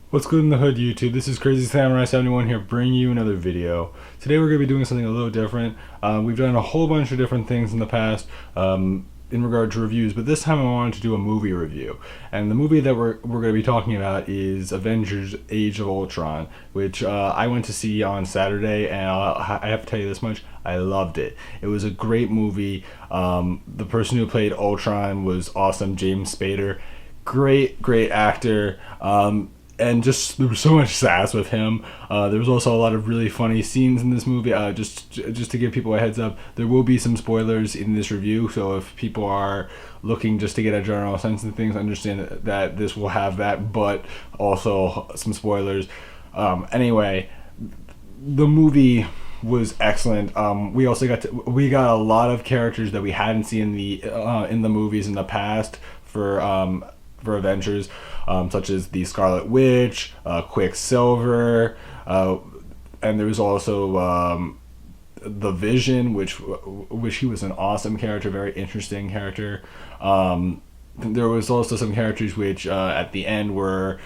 What's good in the hood, YouTube? This is Crazy Samurai 71 here, bringing you another video. Today we're going to be doing something a little different. We've done a whole bunch of different things in the past in regard to reviews, but this time I wanted to do a movie review. And the movie that we're going to be talking about is Avengers: Age of Ultron, which I went to see on Saturday, and I have to tell you this much, I loved it. It was a great movie. The person who played Ultron was awesome, James Spader. Great actor. And just there was so much sass with him. There was also a lot of really funny scenes in this movie. Just to give people a heads up, there will be some spoilers in this review. So if people are looking just to get a general sense of things, understand that this will have that, but also some spoilers. Anyway, the movie was excellent. We also got a lot of characters that we hadn't seen in the movies in the past for Avengers, such as the Scarlet Witch, Quicksilver, and there was also the Vision, which he was an awesome character, very interesting character. There was also some characters which at the end were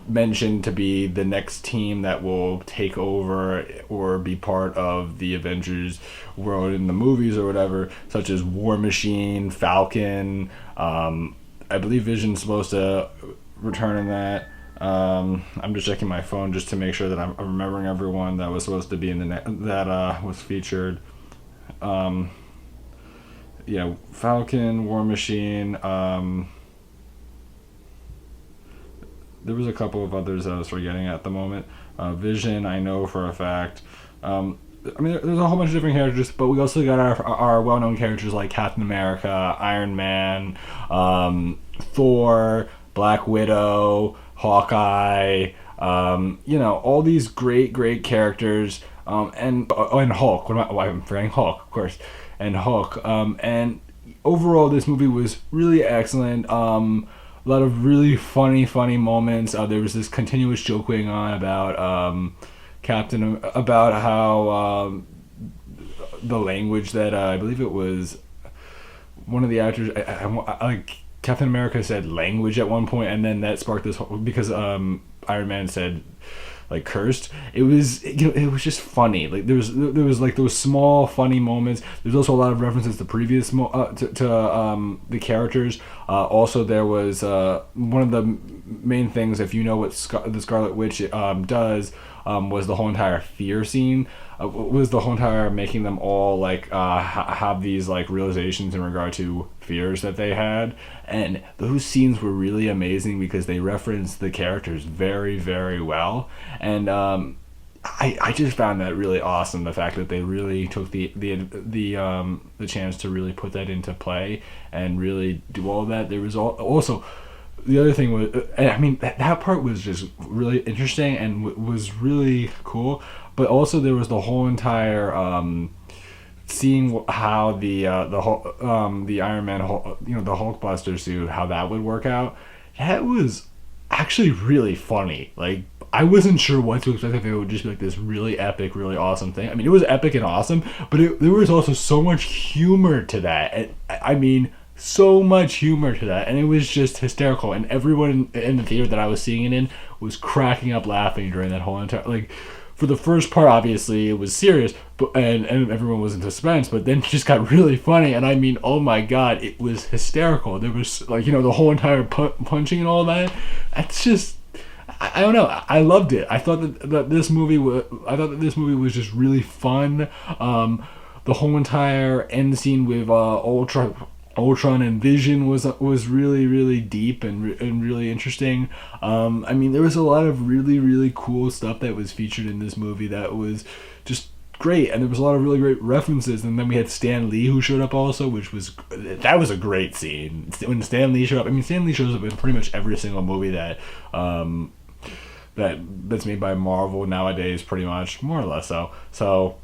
mentioned to be the next team that will take over or be part of the Avengers world in the movies or whatever, such as War Machine, Falcon. I believe Vision's supposed to return in that. I'm just checking my phone just to make sure that I'm remembering everyone that was supposed to be in that was featured. Falcon, War Machine. There was a couple of others that I was forgetting at the moment. Vision, I know for a fact. There's a whole bunch of different characters, but we also got our well-known characters like Captain America, Iron Man, Thor, Black Widow, Hawkeye, all these great characters, and Hulk. I'm forgetting Hulk, of course, and Hulk. And overall, this movie was really excellent. A lot of really funny moments. There was this continuous joke going on about about how the language that I believe it was one of the actors, like Captain America said language at one point, and then that sparked this whole, because Iron Man said like cursed. It was it was just funny. Like there was like those small funny moments. There's also a lot of references to previous to the characters. Also there was one of the main things, if you know what the Scarlet Witch does, was the whole entire fear scene. Was the whole entire making them all like have these like realizations in regard to fears that they had, and those scenes were really amazing because they referenced the characters very well, and I just found that really awesome, the fact that they really took the chance to really put that into play and really do all that. There was also the other thing was, that part was just really interesting and was really cool. But also there was the whole entire seeing how the Iron Man, the Hulkbuster suit, how that would work out. That was actually really funny. Like, I wasn't sure what to expect, if it would just be like this really epic, really awesome thing. I mean, it was epic and awesome, but there was also so much humor to that. So much humor to that, and it was just hysterical, and everyone in the theater that I was seeing it in was cracking up laughing during that whole entire, like, for the first part obviously it was serious, but and everyone was in suspense, but then it just got really funny, and oh my god, it was hysterical. There was like, the whole entire punching and all that. That's just, I don't know, I loved it. I thought that this movie was just really fun. The whole entire end scene with Ultron and Vision was really deep and really interesting. There was a lot of really cool stuff that was featured in this movie that was just great, and there was a lot of really great references. And then we had Stan Lee, who showed up also, that was a great scene when Stan Lee showed up. Stan Lee shows up in pretty much every single movie that's made by Marvel nowadays, pretty much, more or less so. So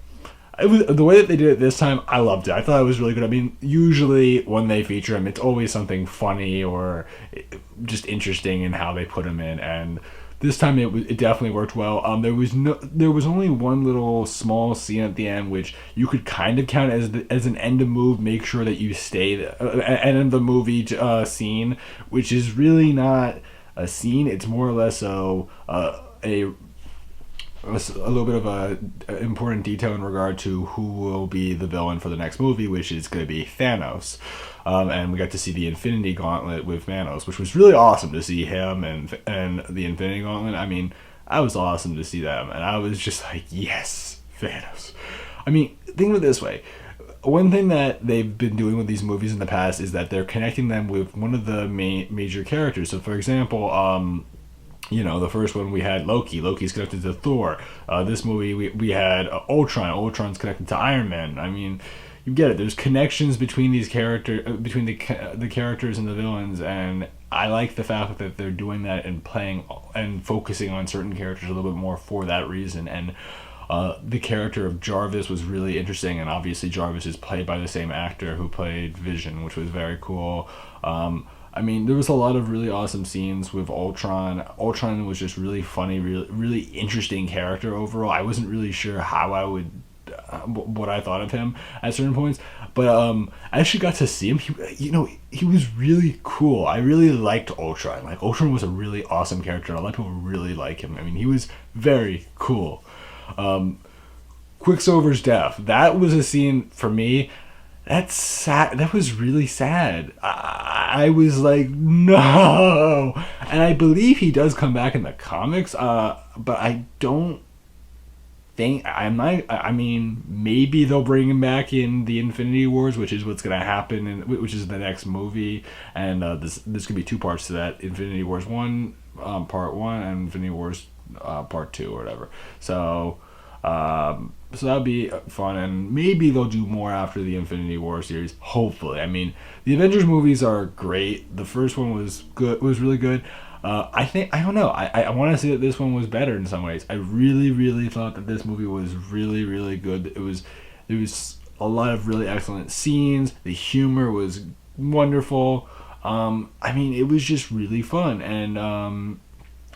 it was, the way that they did it this time, I loved it. I thought it was really good. Usually when they feature him, it's always something funny or just interesting in how they put him in, and this time it definitely worked well. There was only one little small scene at the end which you could kind of count as an end of move. Make sure that you stay end of the movie scene, which is really not a scene. It's more or less so a little bit of a important detail in regard to who will be the villain for the next movie, which is going to be Thanos. And we got to see the Infinity Gauntlet with Thanos, which was really awesome to see him and the Infinity Gauntlet. I mean, I was awesome to see them, and I was just like, yes, Thanos. I mean, think of it this way. One thing that they've been doing with these movies in the past is that they're connecting them with one of the major characters. So, for example, the first one we had Loki. Loki's connected to Thor. This movie we had Ultron. Ultron's connected to Iron Man. I mean, you get it. There's connections between these between the characters and the villains, and I like the fact that they're doing that and playing and focusing on certain characters a little bit more for that reason. And the character of Jarvis was really interesting, and obviously Jarvis is played by the same actor who played Vision, which was very cool. I mean, there was a lot of really awesome scenes with Ultron. Ultron was just really funny, really interesting character overall. I wasn't really sure how I would, what I thought of him at certain points, but I actually got to see him. He was really cool. I really liked Ultron. Like, Ultron was a really awesome character. A lot of people really like him. I mean, he was very cool. Quicksilver's death. That was a scene for me. That's sad. That was really sad. I was like, no. And I believe he does come back in the comics, but I don't think I mean, maybe they'll bring him back in the Infinity Wars, which is what's gonna happen, which is the next movie. And this could be two parts to that: Infinity Wars 1, Part 1, and Infinity Wars Part 2, or whatever. So that'll be fun, and maybe they'll do more after the Infinity War series. Hopefully, I mean, the Avengers movies are great. The first one was good, was really good. I don't know. I want to say that this one was better in some ways. I really, really thought that this movie was really, really good. There was a lot of really excellent scenes. The humor was wonderful. I mean, it was just really fun, and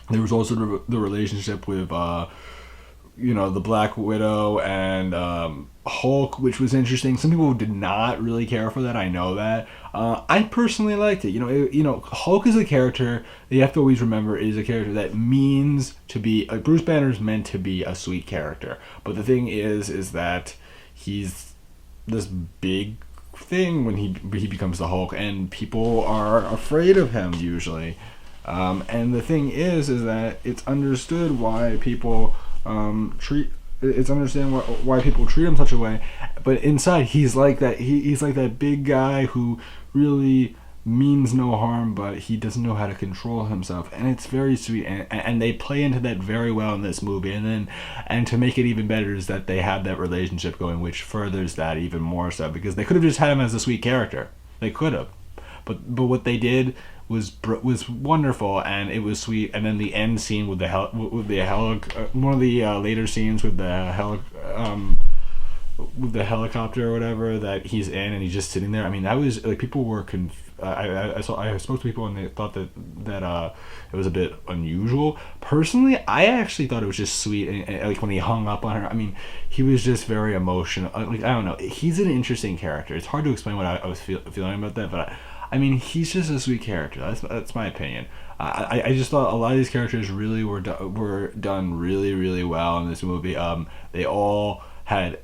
there was also the relationship with the Black Widow and Hulk, which was interesting. Some people did not really care for that. I know that. I personally liked it. Hulk is a character that you have to always remember is a character that means to be. Bruce Banner's meant to be a sweet character, but the thing is that he's this big thing when he becomes the Hulk, and people are afraid of him usually. And the thing is that it's understood why people. It's understand why people treat him such a way, but inside he's like that. He's like that big guy who really means no harm, but he doesn't know how to control himself, and it's very sweet. And they play into that very well in this movie. And to make it even better is that they have that relationship going, which furthers that even more so, because they could have just had him as a sweet character. They could have, but what they did was wonderful, and it was sweet. And then the end scene with one of the later scenes with the helicopter or whatever that he's in, and he's just sitting there. I mean, that was like, people were I spoke to people and they thought that it was a bit unusual. Personally, I actually thought it was just sweet, and like when he hung up on her. I mean, he was just very emotional. Like, I don't know, he's an interesting character. It's hard to explain what I was feeling about that, but I mean, he's just a sweet character. That's my opinion. I just thought a lot of these characters really were done really, really well in this movie. They all had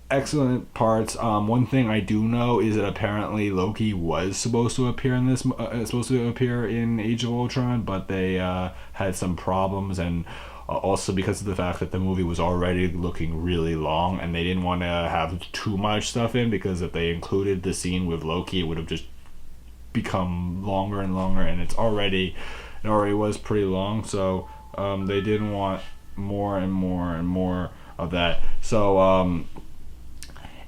excellent parts. One thing I do know is that apparently Loki was supposed to appear in Age of Ultron, but they had some problems, and also because of the fact that the movie was already looking really long, and they didn't want to have too much stuff in, because if they included the scene with Loki, it would have just become longer and longer, and it already was pretty long, so they didn't want more and more and more of that. So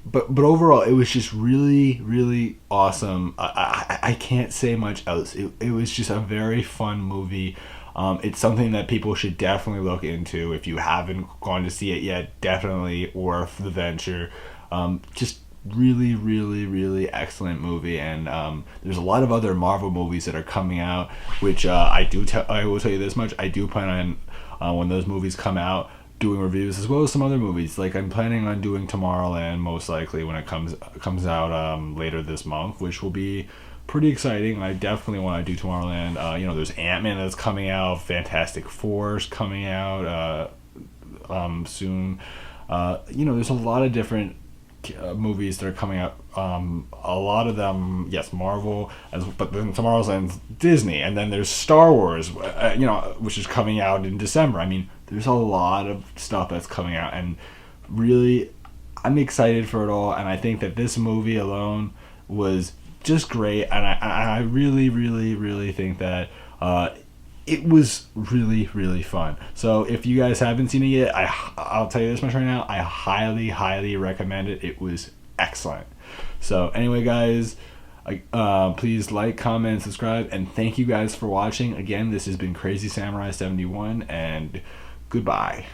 but overall it was just really, really awesome. I can't say much else. It was just a very fun movie. It's something that people should definitely look into. If you haven't gone to see it yet, definitely worth the venture. Just really, really, really excellent movie. And there's a lot of other Marvel movies that are coming out, which I will tell you this much: I do plan on when those movies come out, doing reviews, as well as some other movies. Like, I'm planning on doing Tomorrowland most likely when it comes out later this month, which will be pretty exciting. I definitely want to do Tomorrowland. You know, there's Ant-Man that's coming out, Fantastic Four's coming out soon. You know, there's a lot of different movies that are coming out. A lot of them, yes, Marvel, but then Tomorrowland's Disney, and then there's Star Wars, you know, which is coming out in December. I mean, there's a lot of stuff that's coming out, and really, I'm excited for it all. And I think that this movie alone was just great, and I really, really, really think that it was really, really fun. So if you guys haven't seen it yet, I'll tell you this much right now, I highly, highly recommend it. It was excellent. So anyway, guys, please like, comment, and subscribe, and thank you guys for watching. Again, this has been Crazy Samurai 71, and goodbye.